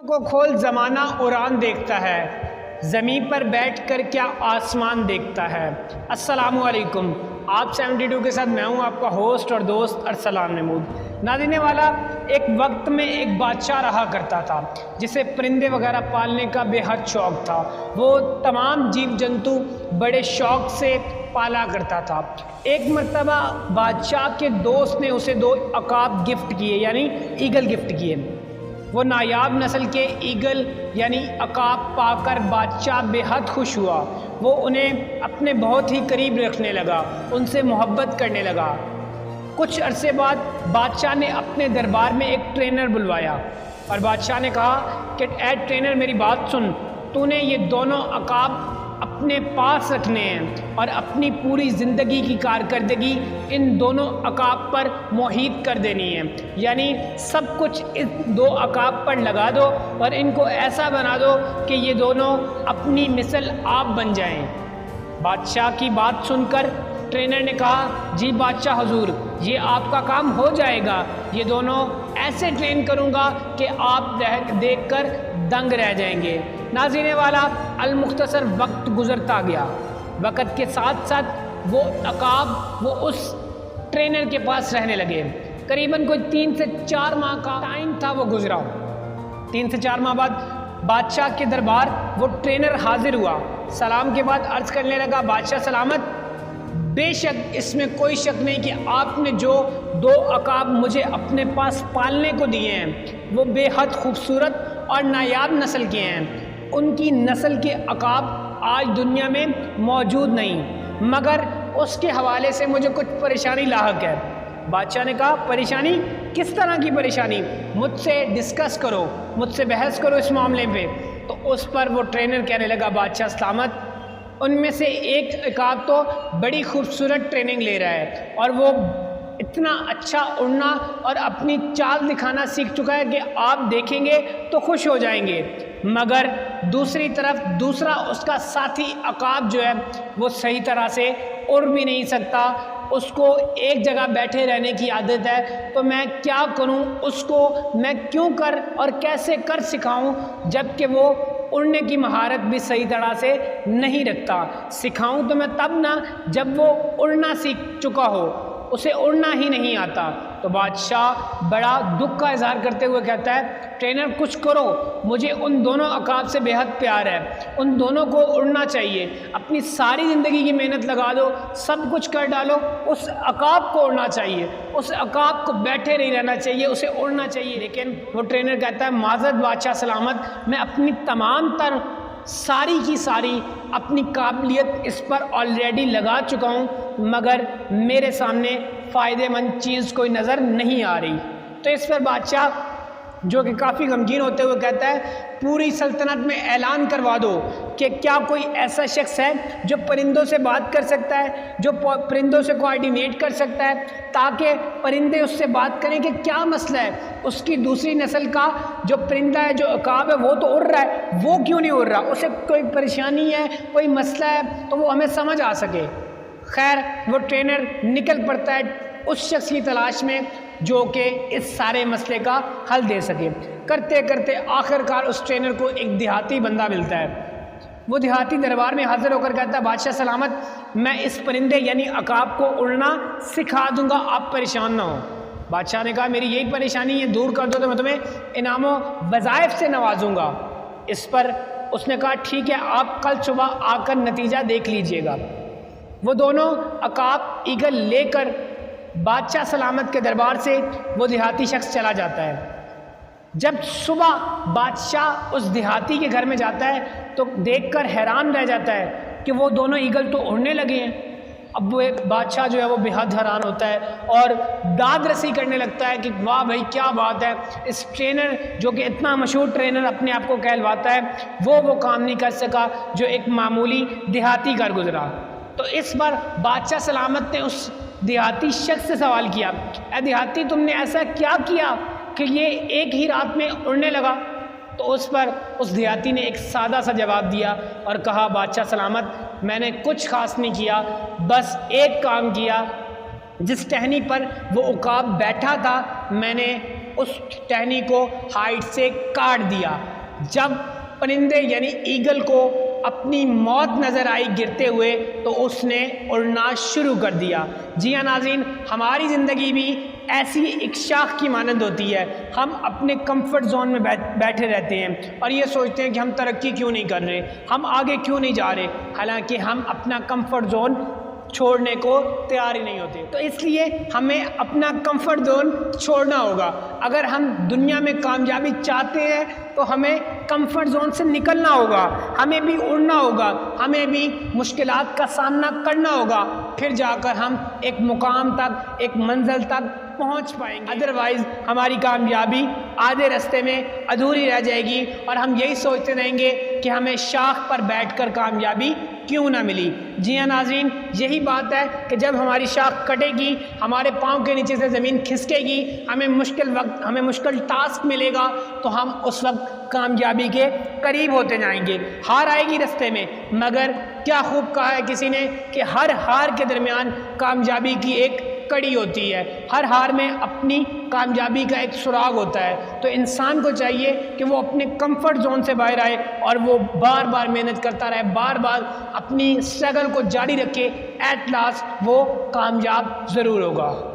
کو کھول زمانہ اڑان دیکھتا ہے، زمین پر بیٹھ کر کیا آسمان دیکھتا ہے۔ السلام علیکم، آپ 72 کے ساتھ میں ہوں آپ کا ہوسٹ اور دوست ارسلان محمود۔ ناظرین والا، ایک وقت میں ایک بادشاہ رہا کرتا تھا جسے پرندے وغیرہ پالنے کا بے حد شوق تھا۔ وہ تمام جیو جنتو بڑے شوق سے پالا کرتا تھا۔ ایک مرتبہ بادشاہ کے دوست نے اسے 2 عقاب گفٹ کیے، یعنی ایگل گفٹ کیے۔ وہ نایاب نسل کے ایگل یعنی عقاب پا کر بادشاہ بے حد خوش ہوا۔ وہ انہیں اپنے بہت ہی قریب رکھنے لگا، ان سے محبت کرنے لگا۔ کچھ عرصے بعد بادشاہ نے اپنے دربار میں ایک ٹرینر بلوایا اور بادشاہ نے کہا کہ اے ٹرینر، میری بات سن، تو نے یہ دونوں عقاب اپنے پاس رکھنے ہیں اور اپنی پوری زندگی کی کارکردگی ان دونوں عقاب پر محیط کر دینی ہے، یعنی سب کچھ ان 2 عقاب پر لگا دو اور ان کو ایسا بنا دو کہ یہ دونوں اپنی مثل آپ بن جائیں۔ بادشاہ کی بات سن کر ٹرینر نے کہا، جی بادشاہ حضور، یہ آپ کا کام ہو جائے گا۔ یہ دونوں ایسے ٹرین کروں گا کہ آپ دیکھ کر دنگ رہ جائیں گے۔ ناظرین والا، المختصر وقت گزرتا گیا۔ وقت کے ساتھ ساتھ وہ عقاب وہ اس ٹرینر کے پاس رہنے لگے۔ قریباً کوئی 3 سے 4 ماہ کا ٹائم تھا وہ گزرا۔ 3 سے 4 ماہ بعد بادشاہ کے دربار وہ ٹرینر حاضر ہوا۔ سلام کے بعد عرض کرنے لگا، بادشاہ سلامت، بے شک اس میں کوئی شک نہیں کہ آپ نے جو 2 عقاب مجھے اپنے پاس پالنے کو دیے ہیں وہ بے حد خوبصورت اور نایاب نسل کے ہیں۔ ان کی نسل کے عقاب آج دنیا میں موجود نہیں، مگر اس کے حوالے سے مجھے کچھ پریشانی لاحق ہے۔ بادشاہ نے کہا، پریشانی؟ کس طرح کی پریشانی؟ مجھ سے ڈسکس کرو، مجھ سے بحث کرو اس معاملے پہ۔ تو اس پر وہ ٹرینر کہنے لگا، بادشاہ سلامت، ان میں سے ایک عقاب تو بڑی خوبصورت ٹریننگ لے رہا ہے اور وہ اتنا اچھا اڑنا اور اپنی چال دکھانا سیکھ چکا ہے کہ آپ دیکھیں گے تو خوش ہو جائیں گے، مگر دوسری طرف دوسرا اس کا ساتھی عقاب جو ہے وہ صحیح طرح سے اڑ بھی نہیں سکتا، اس کو ایک جگہ بیٹھے رہنے کی عادت ہے۔ تو میں کیا کروں، اس کو میں کیوں کر اور کیسے کر سکھاؤں جبکہ وہ اڑنے کی مہارت بھی صحیح طرح سے نہیں رکھتا؟ سکھاؤں تو میں تب نہ جب وہ اڑنا سیکھ چکا ہو، اسے اڑنا ہی نہیں آتا۔ تو بادشاہ بڑا دکھ کا اظہار کرتے ہوئے کہتا ہے، ٹرینر کچھ کرو، مجھے ان دونوں عقاب سے بے حد پیار ہے، ان دونوں کو اڑنا چاہیے، اپنی ساری زندگی کی محنت لگا دو، سب کچھ کر ڈالو، اس عقاب کو اڑنا چاہیے، اس عقاب کو بیٹھے نہیں رہنا چاہیے، اسے اڑنا چاہیے۔ لیکن وہ ٹرینر کہتا ہے، معذرت بادشاہ سلامت، میں اپنی تمام تر ساری کی ساری اپنی قابلیت اس پر آلریڈی لگا چکا ہوں، مگر میرے سامنے فائدہ مند چیز کوئی نظر نہیں آ رہی۔ تو اس پر بادشاہ جو کہ کافی غمگین ہوتے ہوئے کہتا ہے، پوری سلطنت میں اعلان کروا دو کہ کیا کوئی ایسا شخص ہے جو پرندوں سے بات کر سکتا ہے، جو پرندوں سے کوآرڈینیٹ کر سکتا ہے تاکہ پرندے اس سے بات کریں کہ کیا مسئلہ ہے، اس کی دوسری نسل کا جو پرندہ ہے، جو عقاب ہے، وہ تو اڑ رہا ہے، وہ کیوں نہیں اڑ رہا، اسے کوئی پریشانی ہے، کوئی مسئلہ ہے تو وہ ہمیں سمجھ آ سکے۔ خیر، وہ ٹرینر نکل پڑتا ہے اس شخص کی تلاش میں جو کہ اس سارے مسئلے کا حل دے سکے۔ کرتے کرتے آخر کار اس ٹرینر کو ایک دیہاتی بندہ ملتا ہے۔ وہ دیہاتی دربار میں حاضر ہو کر کہتا ہے، بادشاہ سلامت، میں اس پرندے یعنی عقاب کو اڑنا سکھا دوں گا، آپ پریشان نہ ہو۔ بادشاہ نے کہا، میری یہی پریشانی ہے، دور کر دو تو میں تمہیں انعام و وظائف سے نوازوں گا۔ اس پر اس نے کہا، ٹھیک ہے، آپ کل صبح آ کر نتیجہ دیکھ لیجئے گا۔ وہ دونوں عقاب ایگل لے کر بادشاہ سلامت کے دربار سے وہ دیہاتی شخص چلا جاتا ہے۔ جب صبح بادشاہ اس دیہاتی کے گھر میں جاتا ہے تو دیکھ کر حیران رہ جاتا ہے کہ وہ دونوں ایگل تو اڑنے لگے ہیں۔ اب وہ بادشاہ جو ہے وہ بے حد حیران ہوتا ہے اور داد رسی کرنے لگتا ہے کہ واہ بھائی کیا بات ہے، اس ٹرینر جو کہ اتنا مشہور ٹرینر اپنے آپ کو کہلواتا ہے وہ کام نہیں کر سکا جو ایک معمولی دیہاتی کر گزرا۔ تو اس پر بادشاہ سلامت نے اس دیہاتی شخص سے سوال کیا، اے دیہاتی، تم نے ایسا کیا کیا کہ یہ ایک ہی رات میں اڑنے لگا؟ تو اس پر اس دیہاتی نے ایک سادہ سا جواب دیا اور کہا، بادشاہ سلامت، میں نے کچھ خاص نہیں کیا، بس ایک کام کیا، جس ٹہنی پر وہ عقاب بیٹھا تھا میں نے اس ٹہنی کو ہائٹ سے کاٹ دیا۔ جب پرندے یعنی ایگل کو اپنی موت نظر آئی گرتے ہوئے تو اس نے اڑنا شروع کر دیا۔ جی ہاں ناظرین، ہماری زندگی بھی ایسی ایک شاخ کی مانند ہوتی ہے۔ ہم اپنے کمفرٹ زون میں بیٹھے رہتے ہیں اور یہ سوچتے ہیں کہ ہم ترقی کیوں نہیں کر رہے، ہم آگے کیوں نہیں جا رہے، حالانکہ ہم اپنا کمفرٹ زون چھوڑنے کو تیار ہی نہیں ہوتے۔ تو اس لیے ہمیں اپنا کمفرٹ زون چھوڑنا ہوگا۔ اگر ہم دنیا میں کامیابی چاہتے ہیں تو ہمیں کمفرٹ زون سے نکلنا ہوگا، ہمیں بھی اڑنا ہوگا، ہمیں بھی مشکلات کا سامنا کرنا ہوگا، پھر جا کر ہم ایک مقام تک، ایک منزل تک پہنچ پائیں گے۔ ادروائز ہماری کامیابی آدھے راستے میں ادھوری رہ جائے گی اور ہم یہی سوچتے رہیں گے کہ ہمیں شاخ پر بیٹھ کر کامیابی کیوں نہ ملی۔ جی ہاں ناظرین، یہی بات ہے کہ جب ہماری شاخ کٹے گی، ہمارے پاؤں کے نیچے سے زمین کھسکے گی، ہمیں مشکل ٹاسک ملے گا تو ہم اس وقت کامیابی کے قریب ہوتے جائیں گے۔ ہار آئے گی راستے میں، مگر کیا خوب کہا ہے کسی نے کہ ہر ہار کے درمیان کامیابی کی ایک کڑی ہوتی ہے، ہر ہار میں اپنی کامیابی کا ایک سراغ ہوتا ہے۔ تو انسان کو چاہیے کہ وہ اپنے کمفرٹ زون سے باہر آئے اور وہ بار بار محنت کرتا رہے، بار بار اپنی اسٹرگل کو جاری رکھے، ایٹ لاسٹ وہ کامیاب ضرور ہوگا۔